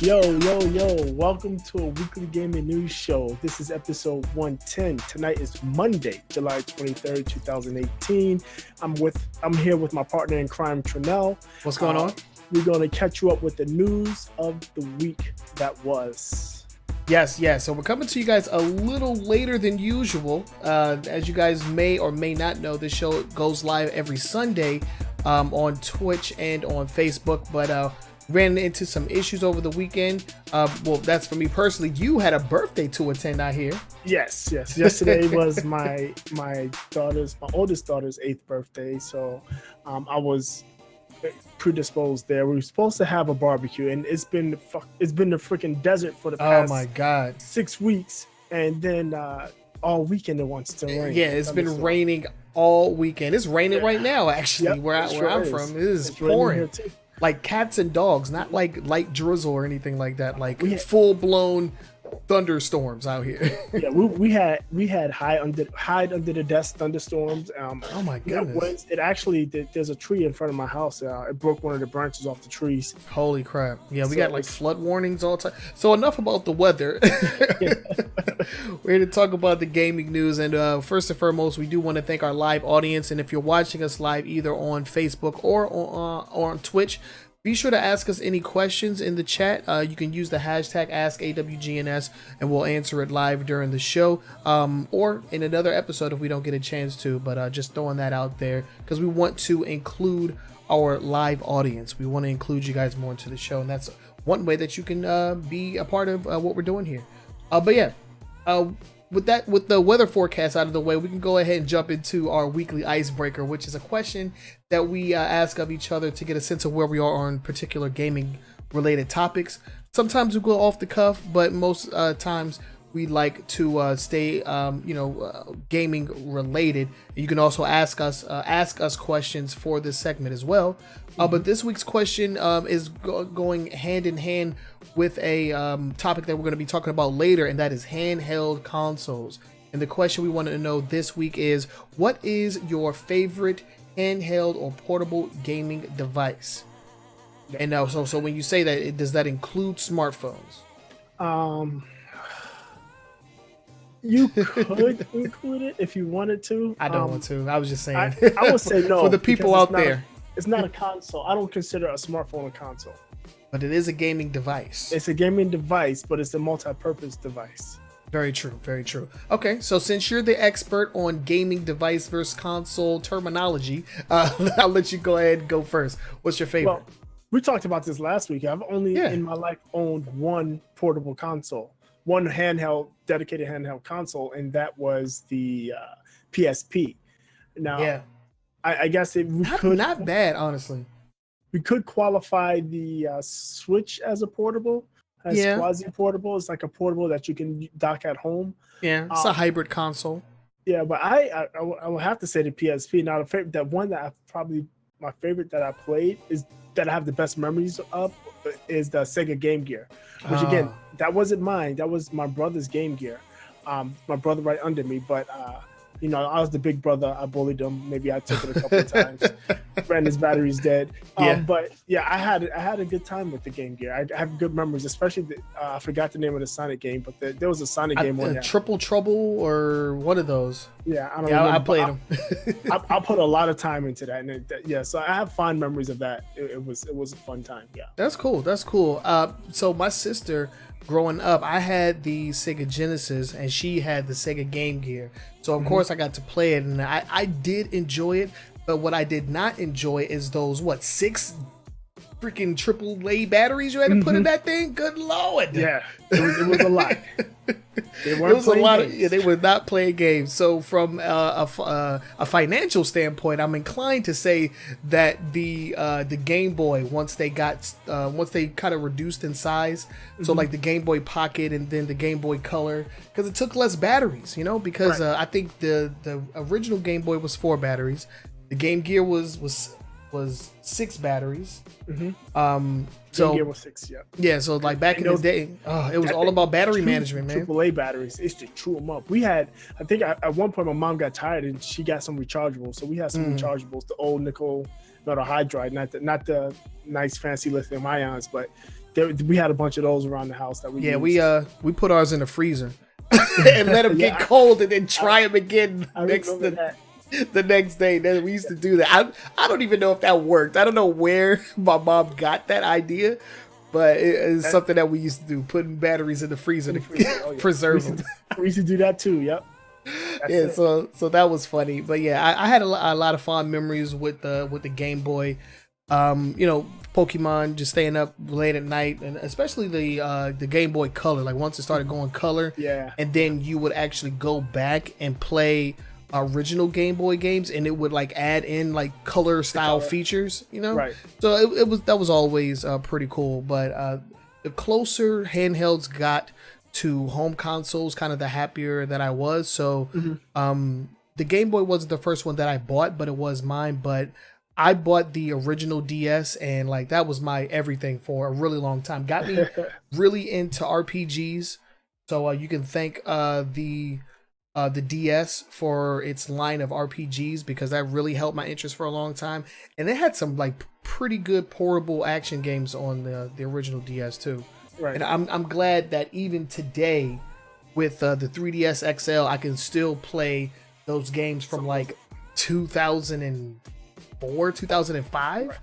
Yo, yo, yo, welcome to a weekly gaming news show. This is episode 110. Tonight is Monday, July 23rd, 2018. I'm here with my partner in crime, Trenell. What's going on? We're going to catch you up with the news of the week that was. Yes. So we're coming to you guys a little later than usual. As you guys may or may not know, this show goes live every Sunday on Twitch and on Facebook, but ran into some issues over the weekend. Well, that's for me personally. You had a birthday to attend, I hear. Yes. Yesterday was my oldest daughter's 8th birthday, so I was predisposed there. We were supposed to have a barbecue, and it's been the freaking desert for the past 6 weeks, and then all weekend it wants to rain. Yeah, it's been raining all weekend. It's raining right now, actually. Where I'm from, it is pouring. Like cats and dogs, not like light drizzle or anything like that. Like full blown thunderstorms out here. Yeah, we had hide under the desk thunderstorms. Oh my goodness! It actually, there's a tree in front of my house. It broke one of the branches off the trees. Holy crap! Yeah, we got like flood warnings all the time. So enough about the weather. We're here to talk about the gaming news, and first and foremost, we do want to thank our live audience. And if you're watching us live either on Facebook or on Twitch, be sure to ask us any questions in the chat. You can use the hashtag AskAWGNS, and we'll answer it live during the show, or in another episode if we don't get a chance to. But just throwing that out there because we want to include our live audience. We want to include you guys more into the show, and that's one way that you can be a part of what we're doing here. But yeah, with the weather forecast out of the way, we can go ahead and jump into our weekly icebreaker, which is a question that we ask of each other to get a sense of where we are on particular gaming related topics. Sometimes we go off the cuff, but most times we like to stay gaming related. You can also ask us questions for this segment as well. But this week's question is going hand in hand with a topic that we're going to be talking about later, and that is handheld consoles. And the question we want to know this week is, what is your favorite handheld or portable gaming device? And now, so when you say that, does that include smartphones? You could include it if you wanted to. I don't want to. I was just saying. I would say no. For the people out there. It's not a console. I don't consider a smartphone a console. But it is a gaming device. It's a gaming device, but it's a multi-purpose device. Very true. Okay, so since you're the expert on gaming device versus console terminology, I'll let you go ahead and go first. What's your favorite? Well, we talked about this last week. I've only in my life owned one portable console, one dedicated handheld console, and that was the PSP. Now, I guess not bad, honestly. We could qualify the Switch as a portable, quasi-portable. It's like a portable that you can dock at home. Yeah, it's a hybrid console. Yeah, but I will have to say the PSP. Now, my favorite that I played is that I have the best memories of is the Sega Game Gear, which again, that wasn't mine. That was my brother's Game Gear. My brother right under me, but I was the big brother. I bullied him. Maybe I took it a couple of times. Ran his battery's dead. But yeah, I had a good time with the Game Gear. I have good memories, especially I forgot the name of the Sonic game, but there was a Sonic game on there. Triple Trouble or one of those. Yeah, I don't know. I played them. I put a lot of time into that, and so I have fond memories of that. It was a fun time. Yeah, that's cool. So my sister, growing up, I had the Sega Genesis and she had the Sega Game Gear. So of course I got to play it, and I did enjoy it. But what I did not enjoy is those 6 freaking AAA batteries you had to put in that thing. Good Lord. Yeah, it was a lot. It was a lot games. They were not playing games. So from a financial standpoint, I'm inclined to say that the Game Boy, once they kind of reduced in size, so like the Game Boy Pocket and then the Game Boy Color, because it took less batteries, because I think the original Game Boy was 4 batteries. The Game Gear was 6 batteries. So Game Gear was 6, yeah. So like back in the day, it was all about battery management, man. AAA batteries, they used to chew them up. We had, I think at one point my mom got tired and she got some rechargeables. So we had some rechargeables, the old nickel, not a hydride, not the nice fancy lithium ions, but we had a bunch of those around the house that we used. we put ours in the freezer and let them get cold and then try them again the next day. Then we used to do that. I don't even know if that worked. I don't know where my mom got that idea, but it's something that we used to do, putting batteries in the freezer to preserve them. We used to do that too. Yep. So that was funny. But yeah, I had a lot of fond memories with the Game Boy. Pokemon, just staying up late at night, and especially the Game Boy Color. Like once it started going color, and then you would actually go back and play original Game Boy games, and it would like add in like color style features, Right. So that was always pretty cool. But the closer handhelds got to home consoles, kind of the happier that I was. So the Game Boy wasn't the first one that I bought, but it was mine. But I bought the original DS, and like that was my everything for a really long time. Got me really into RPGs. So you can thank the DS for its line of RPGs, because that really helped my interest for a long time. And they had some like pretty good portable action games on the original DS too. Right. And I'm glad that even today with the 3DS XL, I can still play those games from like 2004, 2005. Right.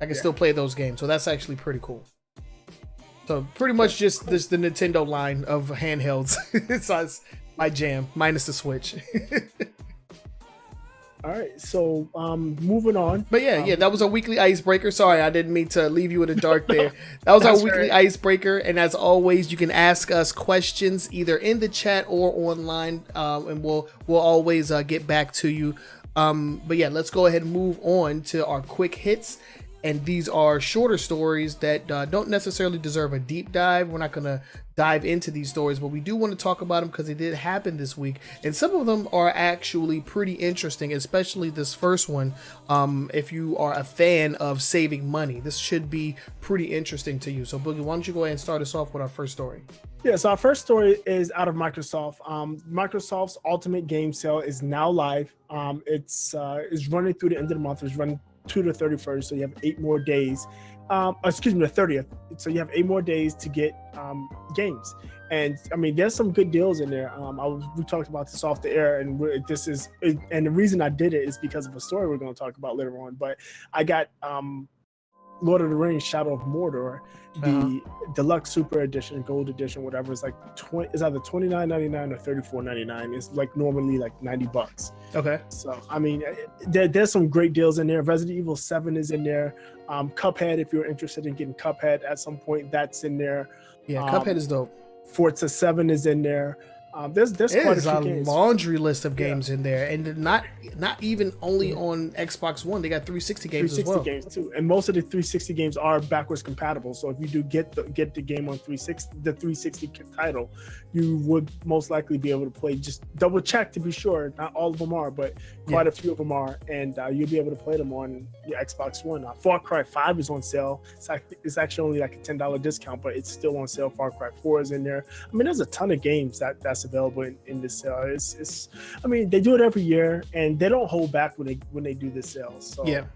I can still play those games. So that's actually pretty cool. So pretty much just the Nintendo line of handhelds. It's my jam, minus the Switch. All right, so moving on. But yeah, that was our weekly icebreaker. Sorry, I didn't mean to leave you in the dark there. That was our weekly icebreaker, and as always, you can ask us questions either in the chat or online, and we'll always get back to you. But yeah, let's go ahead and move on to our quick hits. And these are shorter stories that don't necessarily deserve a deep dive. We're not going to dive into these stories, but we do want to talk about them because they did happen this week. And some of them are actually pretty interesting, especially this first one. If you are a fan of saving money, this should be pretty interesting to you. So Boogie, why don't you go ahead and start us off with our first story? Yeah, so our first story is out of Microsoft. Microsoft's Ultimate Game Sale is now live. It's running through the end of the month. It's running to the 31st, so you have 8 more days. The 30th. So you have 8 more days to get games. And I mean, there's some good deals in there. We talked about this off the air, and and the reason I did it is because of a story we're going to talk about later on. But I got Lord of the Rings: Shadow of Mordor, the deluxe super edition, gold edition, whatever. It's like it's either $29.99 or $34.99. It's like normally like $90. Okay. So I mean, there's some great deals in there. Resident Evil 7 is in there. Cuphead, if you're interested in getting Cuphead at some point, that's in there. Yeah, Cuphead is dope. Forza 7 is in there. There's quite a few games. Laundry list of games in there, and not even only on Xbox One. They got 360 games as well. 360 games too, and most of the 360 games are backwards compatible. So if you do get the game on 360 title, you would most likely be able to play. Just double check to be sure. Not all of them are, but quite a few of them are, and you'll be able to play them on your Xbox One. Far Cry 5 is on sale. It's actually only like a $10 discount, but it's still on sale. Far Cry 4 is in there. I mean, there's a ton of games that's available in this sale. It's I mean, they do it every year, and they don't hold back when they do this sale. So yeah.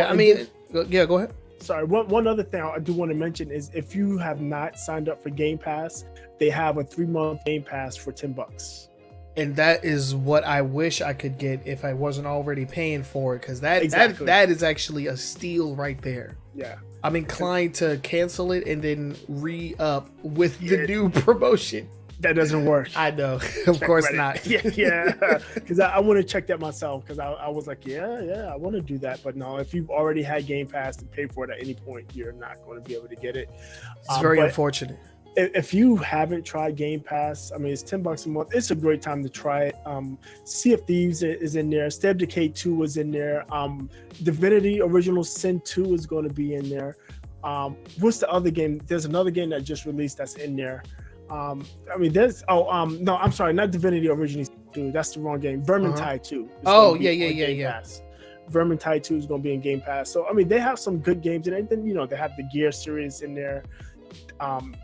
I mean, go ahead. Sorry, one other thing I do want to mention is if you have not signed up for Game Pass, they have a 3-month Game Pass for $10. And that is what I wish I could get if I wasn't already paying for it, because that is actually a steal right there. Yeah. I'm inclined to cancel it and then re-up with the new promotion. That doesn't work. I know. Of course not. Yeah. Because I want to check that myself, because I was like, I want to do that. But no, if you've already had Game Pass and paid for it at any point, you're not going to be able to get it. It's very unfortunate. If you haven't tried Game Pass, I mean, it's $10 a month. It's a great time to try it. Sea of Thieves is in there. State of Decay 2 is in there. Divinity Original Sin 2 is going to be in there. What's the other game? There's another game that just released that's in there. I mean, no, I'm sorry, not Divinity Original 2. That's the wrong game. Vermintide 2. Oh, yeah. Vermintide 2 is going to be in Game Pass. So, I mean, they have some good games. And then, they have the Gear series in there.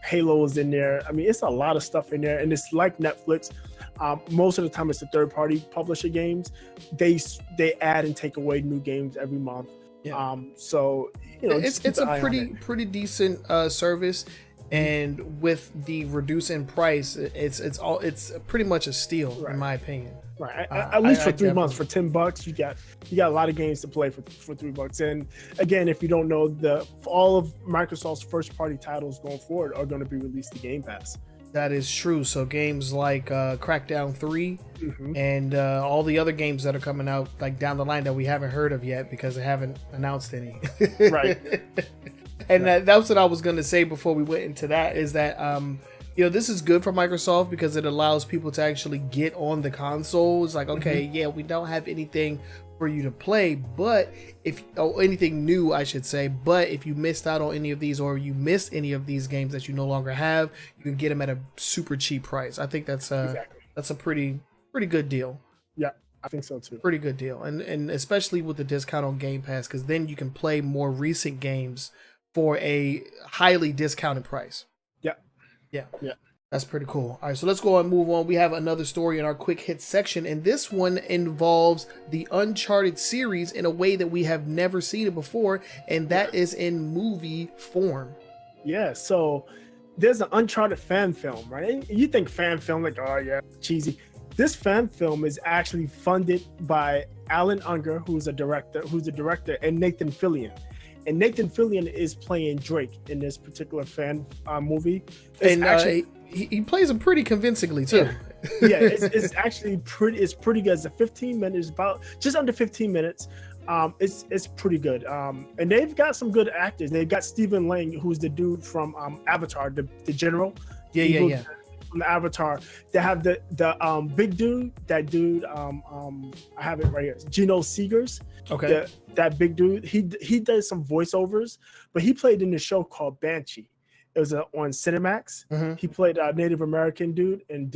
Halo is in there. I mean, it's a lot of stuff in there. And it's like Netflix. Most of the time, it's the third-party publisher games. They add and take away new games every month. Yeah. So it's a pretty decent service, and with the reducing price, it's pretty much a steal, in my opinion. Right, at least for 3 months, for $10, you got a lot of games to play for $3. And again, if you don't know, all of Microsoft's first party titles going forward are going to be released to Game Pass. That is true. So games like Crackdown 3 and all the other games that are coming out like down the line that we haven't heard of yet because they haven't announced any. Right. And that's what I was going to say before we went into that, is that this is good for Microsoft because it allows people to actually get on the console. It's like, okay, yeah, we don't have anything for you to play, but anything new, I should say, but if you missed out on any of these, or you missed any of these games that you no longer have, you can get them at a super cheap price. I think that's a pretty good deal. Yeah, I think so too. Pretty good deal, and especially with the discount on Game Pass, because then you can play more recent games for a highly discounted price. Yeah. That's pretty cool. All right, so let's go and move on. We have another story in our quick hit section, and this one involves the Uncharted series in a way that we have never seen it before, and that is in movie form. Yeah, so there's an Uncharted fan film, right? And you think fan film, like, oh yeah, cheesy. This fan film is actually funded by Alan Unger, who's a director, and Nathan Fillion. And Nathan Fillion is playing Drake in this particular fan movie. He plays him pretty convincingly too. Yeah, it's actually pretty. It's pretty good. It's a 15 minutes, about just under 15 minutes. It's pretty good. And they've got some good actors. They've got Stephen Lang, who's the dude from Avatar, the general. Yeah. From the Avatar. They have the big dude. That dude. I have it right here. Geno Seegers. Okay. That big dude. He does some voiceovers, but he played in a show called Banshee. It was on Cinemax. He played a Native American dude, and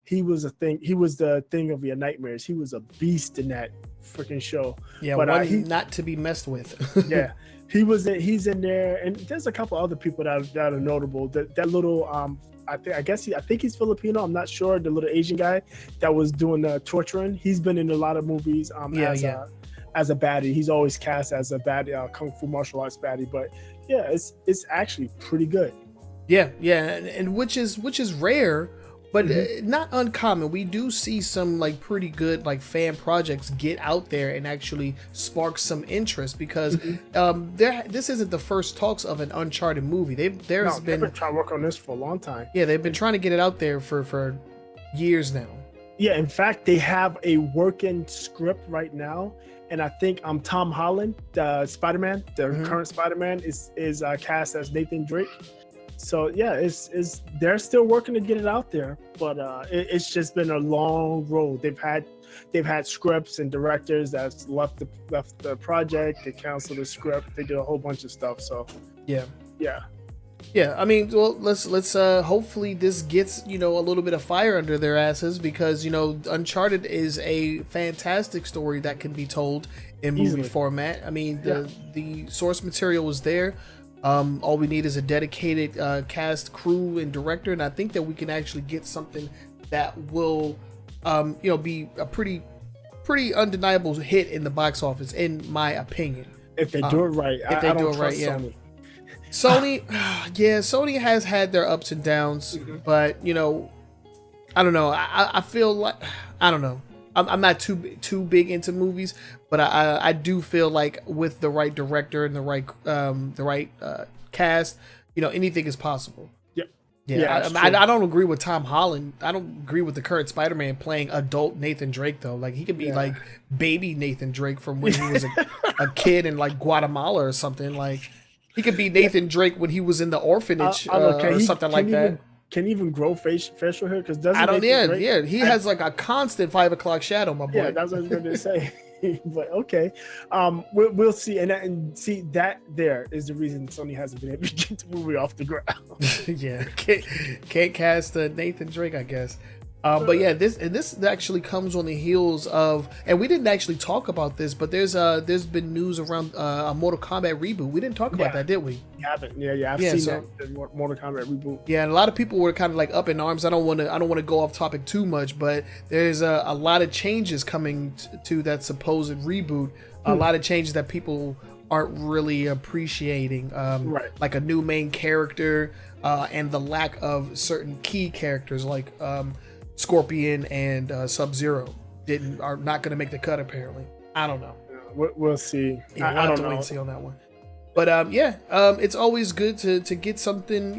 he was a thing. He was the thing of your nightmares. He was a beast in that freaking show. Yeah, but not to be messed with. Yeah, he's in there, and there's a couple other people that are notable. That little I think he's Filipino. I'm not sure. The little Asian guy that was doing the torturing. He's been in a lot of movies. As a baddie. He's always cast as a baddie, kung fu martial arts baddie. But yeah, it's actually pretty good. Yeah, and which is rare, but not uncommon. We do see some like pretty good like fan projects get out there and actually spark some interest, because this isn't the first talks of an Uncharted movie. They've been trying to work on this for a long time. Yeah, they've been trying to get it out there for years now. Yeah, in fact, they have a working script right now. And I think Tom Holland, the Spider-Man, the current Spider-Man, is cast as Nathan Drake. So yeah, they're still working to get it out there, but it's just been a long road. They've had scripts and directors that's left the project. They canceled the script. They did a whole bunch of stuff. So yeah. I mean, well, let's hopefully this gets a little bit of fire under their asses, because Uncharted is a fantastic story that can be told in movie format. I mean, the source material is there. All we need is a dedicated cast, crew, and director, and I think that we can actually get something that will be a pretty undeniable hit in the box office, in my opinion. If they do it right. If they do it right, yeah. Sony, Sony has had their ups and downs, but I don't know. I feel like, I don't know. I'm not too big into movies, but I do feel like with the right director and the right cast, anything is possible. Yeah. I don't agree with Tom Holland. I don't agree with the current Spider-Man playing adult Nathan Drake though. Like, he could be like baby Nathan Drake from when he was a kid in like Guatemala or something. Like, he could be Nathan Drake when he was in the orphanage or something like that. Can he even grow facial hair? Because he has like a constant 5 o'clock shadow, my boy. Yeah, that's what I was going to say. But okay, we'll see, and see that there is the reason Sony hasn't been able to get the movie off the ground. Yeah, can't cast Nathan Drake, I guess. But yeah, this actually comes on the heels of, and we didn't actually talk about this, but there's been news around a Mortal Kombat reboot. We didn't talk about that, did we? You haven't. Yeah, I've seen that, the Mortal Kombat reboot. Yeah, and a lot of people were kind of like up in arms. I don't want to go off topic too much, but there's a lot of changes coming to that supposed reboot. a lot of changes that people aren't really appreciating, like a new main character, and the lack of certain key characters like Scorpion and Sub-Zero are not going to make the cut apparently. I don't know. We'll see. Yeah, we'll have to wait and see on that one. But it's always good to get something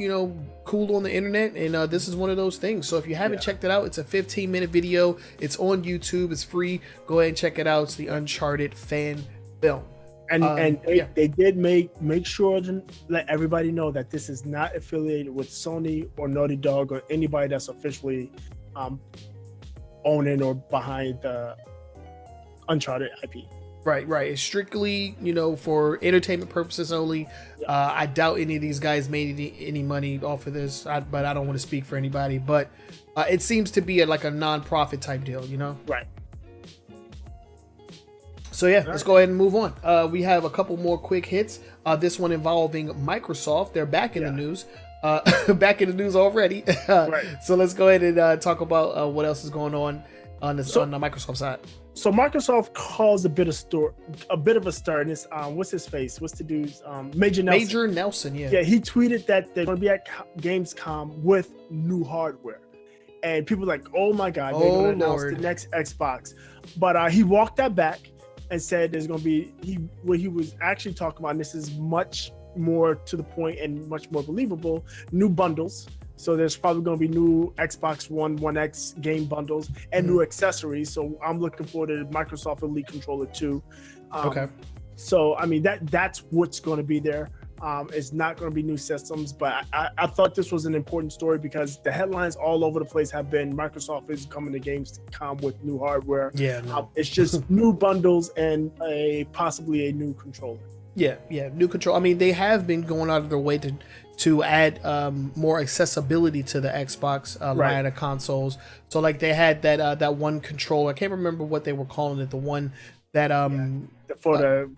cool on the internet, and this is one of those things. So if you haven't checked it out, it's a 15-minute video. It's on YouTube. It's free. Go ahead and check it out. It's the Uncharted Fan Film. And they did make sure to let everybody know that this is not affiliated with Sony or Naughty Dog or anybody that's officially owning or behind the Uncharted IP. Right. It's strictly, for entertainment purposes only. I doubt any of these guys made any money off of this, but I don't want to speak for anybody. But it seems to be like a non-profit type deal, Right. So let's go ahead and move on. We have a couple more quick hits. This one involving Microsoft. They're back in the news. Back in the news already. Right. So let's go ahead and talk about what else is going on the Microsoft side. So Microsoft caused a bit of a stir. And it's what's his face? What's the dude's Major Nelson? Major Nelson, yeah. Yeah, he tweeted that they're going to be at Gamescom with new hardware, and people were like, "Oh my God, they're going to announce the next Xbox." But he walked that back and said there's going to be what he was actually talking about. And this is much more to the point and much more believable. New bundles. So there's probably going to be new Xbox One X game bundles and new accessories. So I'm looking forward to Microsoft Elite Controller 2. Okay. So I mean that's what's going to be there. It's not going to be new systems, but I thought this was an important story because the headlines all over the place have been Microsoft is coming to Gamescom with new hardware. Yeah. No. It's just new bundles and possibly a new controller. Yeah, new control. I mean, they have been going out of their way to add more accessibility to the Xbox line of consoles. So like they had that one controller. I can't remember what they were calling it. The one that for the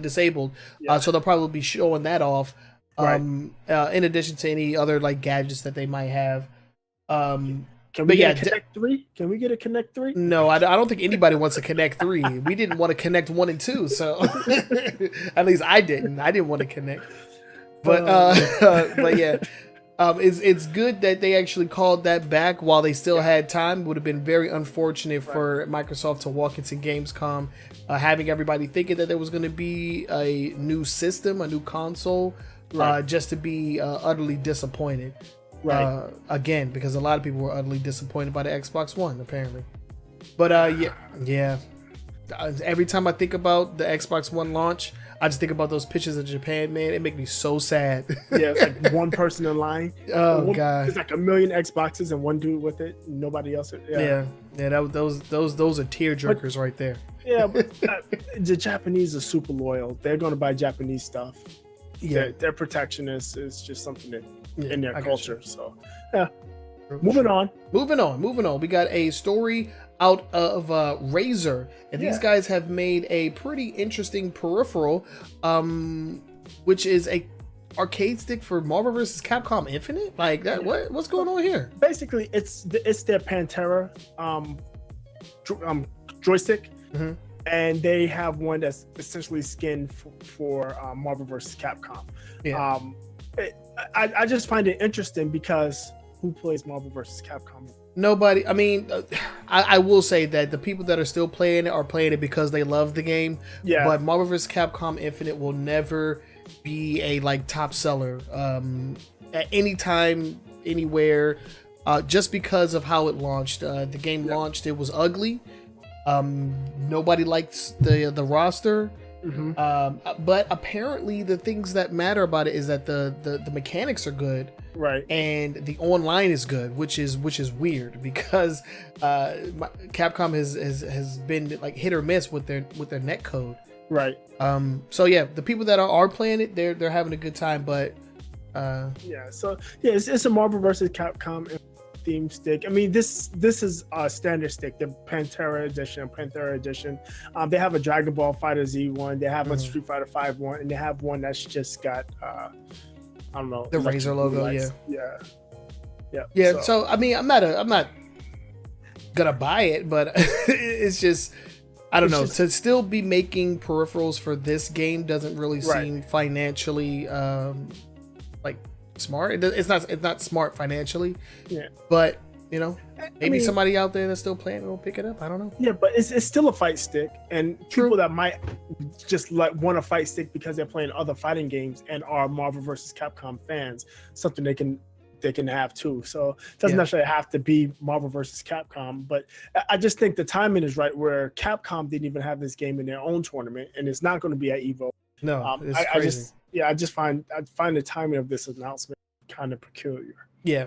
disabled. Yeah. So they'll probably be showing that off. In addition to any other like gadgets that they might have. Can we get a Connect 3? Can we get a Connect 3? No, I don't think anybody wants a Connect 3. We didn't want to Connect 1 and 2, so at least I didn't. I didn't want to connect. But yeah, it's good that they actually called that back while they still had time. It would have been very unfortunate for Microsoft to walk into Gamescom having everybody thinking that there was going to be a new system, a new console, just to be utterly disappointed. Again, because a lot of people were utterly disappointed by the Xbox One, apparently. But yeah. Every time I think about the Xbox One launch, I just think about those pictures of Japan, man. It makes me so sad. Yeah, it's like one person in line. Oh God, there's like a million Xboxes and one dude with it. Nobody else. Yeah. Those are tear jerkers right there. Yeah, but the Japanese are super loyal. They're going to buy Japanese stuff. Yeah, their protectionist is just something that in their culture. So yeah. Moving on. We got a story out of Razer, and these guys have made a pretty interesting peripheral, which is a arcade stick for Marvel vs. Capcom Infinite. Like that, what's going on here? Basically, it's their Pantera joystick. Mm-hmm. And they have one that's essentially skinned for Marvel vs. Capcom. Yeah. I just find it interesting because who plays Marvel vs. Capcom? Nobody. I mean, I will say that the people that are still playing it are playing it because they love the game. Yeah. But Marvel vs. Capcom Infinite will never be a top seller at any time, anywhere, just because of how it launched. The game launched. It was ugly. Nobody likes the roster. Mm-hmm. But apparently the things that matter about it is that the mechanics are good, right? And the online is good, which is weird because Capcom has been like hit or miss with their netcode, right? So yeah, the people that are playing it, they're having a good time, but it's a Marvel vs. Capcom theme stick. I mean, this is a standard stick, the Panthera edition. They have a Dragon Ball Fighter Z one, they have a Street Fighter 5 one, and they have one that's just got I don't know, the Razer logo. Lights. Yeah. So I mean, I'm not gonna buy it, but it's just I don't know. To still be making peripherals for this game doesn't really seem financially like smart. It's not smart financially. Yeah. But you know, maybe somebody out there that's still playing will pick it up. I don't know. Yeah, but it's still a fight stick, and people that might just like want a fight stick because they're playing other fighting games and are Marvel vs. Capcom fans, something they can have too. So it doesn't necessarily have to be Marvel vs. Capcom, but I just think the timing is right where Capcom didn't even have this game in their own tournament, and it's not going to be at EVO. No, it's crazy. I just find the timing of this announcement kind of peculiar. Yeah,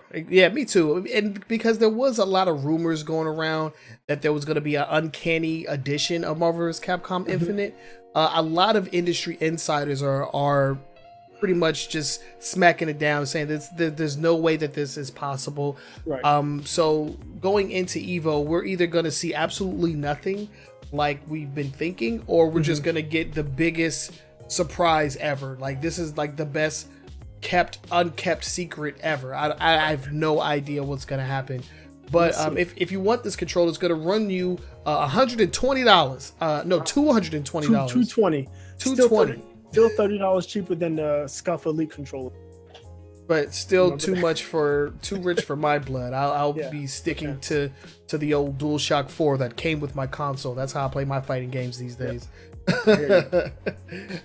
me too. And because there was a lot of rumors going around that there was going to be an uncanny edition of Marvel vs. Capcom Infinite, a lot of industry insiders are pretty much just smacking it down, saying there's no way that this is possible. Right. So going into EVO, we're either going to see absolutely nothing like we've been thinking, or we're just going to get the biggest surprise ever. Like, this is like the best unkept secret ever. I have no idea what's gonna happen, but if you want this controller, it's gonna run you $120. No, $220. $220. Still $30 cheaper than the Scuff Elite controller. But still too rich for my blood. I'll be sticking to the old DualShock 4 that came with my console. That's how I play my fighting games these days. All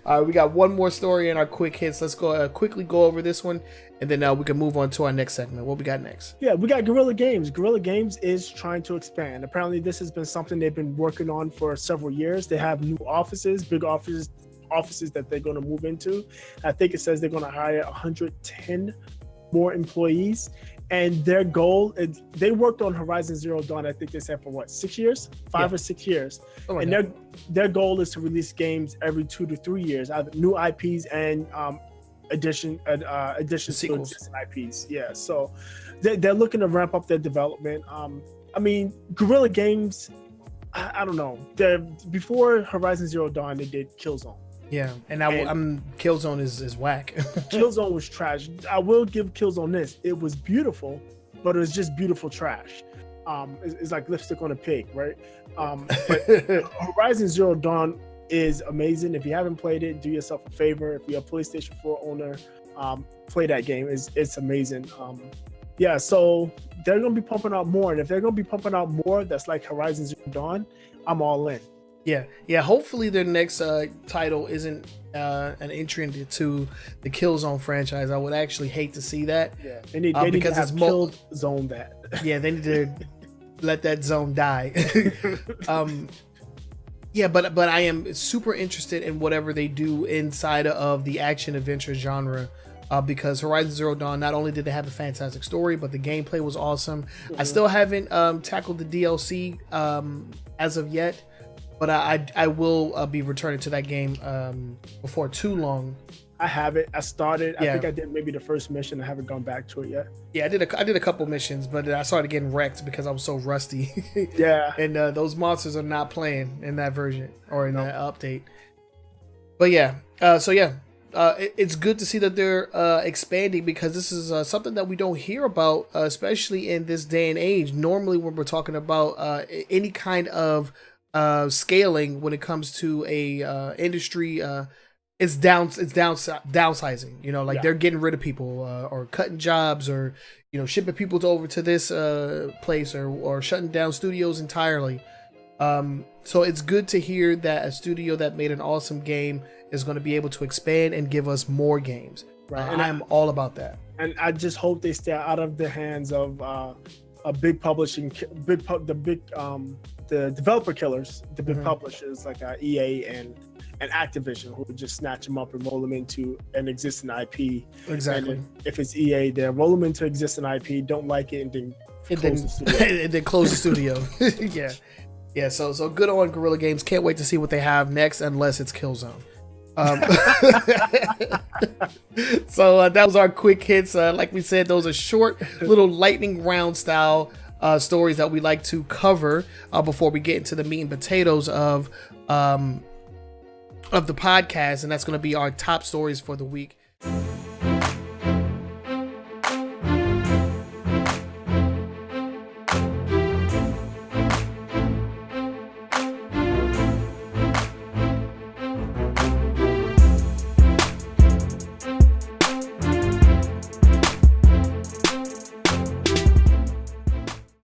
right, we got one more story in our quick hits. Let's go quickly go over this one, and then we can move on to our next segment. What we got next? Yeah, we got Guerrilla Games. Guerrilla Games is trying to expand. Apparently, this has been something they've been working on for several years. They have new offices, big offices that they're going to move into. I think it says they're going to hire 110 more employees. And their goal is, they worked on Horizon Zero Dawn, I think they said, for what, 6 years? 5 or 6 years. Oh, and their goal is to release games every 2 to 3 years, either new IPs and additions to existing IPs. Yeah, so they're looking to ramp up their development. I mean, Guerrilla Games, I don't know. Before Horizon Zero Dawn, they did Killzone. Yeah, and Killzone is whack. Killzone was trash. I will give Killzone this. It was beautiful, but it was just beautiful trash. It's like lipstick on a pig, right? But Horizon Zero Dawn is amazing. If you haven't played it, do yourself a favor. If you're a PlayStation 4 owner, play that game. It's amazing. Yeah, so they're going to be pumping out more. And if they're going to be pumping out more that's like Horizon Zero Dawn, I'm all in. Yeah. Hopefully their next title isn't an entry into the Killzone franchise. I would actually hate to see that. Yeah, they need because to have Killzone that. Yeah, they need to let that zone die. Yeah, but I am super interested in whatever they do inside of the action adventure genre. Because Horizon Zero Dawn, not only did they have a fantastic story, but the gameplay was awesome. I still haven't tackled the DLC as of yet. But I will be returning to that game before too long. I have it. I started. I think I did maybe the first mission. I haven't gone back to it yet. Yeah, I did a couple missions, but I started getting wrecked because I was so rusty. Yeah. And those monsters are not playing in that version or in that update. But yeah. It's good to see that they're expanding, because this is something that we don't hear about, especially in this day and age. Normally, when we're talking about any kind of scaling when it comes to a industry, it's downsizing. You know, like they're getting rid of people or cutting jobs, or shipping people over to this place, or shutting down studios entirely. So it's good to hear that a studio that made an awesome game is going to be able to expand and give us more games. Right, and I'm all about that. And I just hope they stay out of the hands of a big publishing, the developer killers, the big publishers like EA and Activision, who would just snatch them up and roll them into an existing IP. Exactly. And if it's EA, they roll them into existing IP, don't like it, and then close the studio. And then close the studio. Yeah. So good on Guerrilla Games. Can't wait to see what they have next, unless it's Killzone. So that was our quick hits. Like we said, those are short little lightning round style stories that we like to cover before we get into the meat and potatoes of the podcast, and that's going to be our top stories for the week.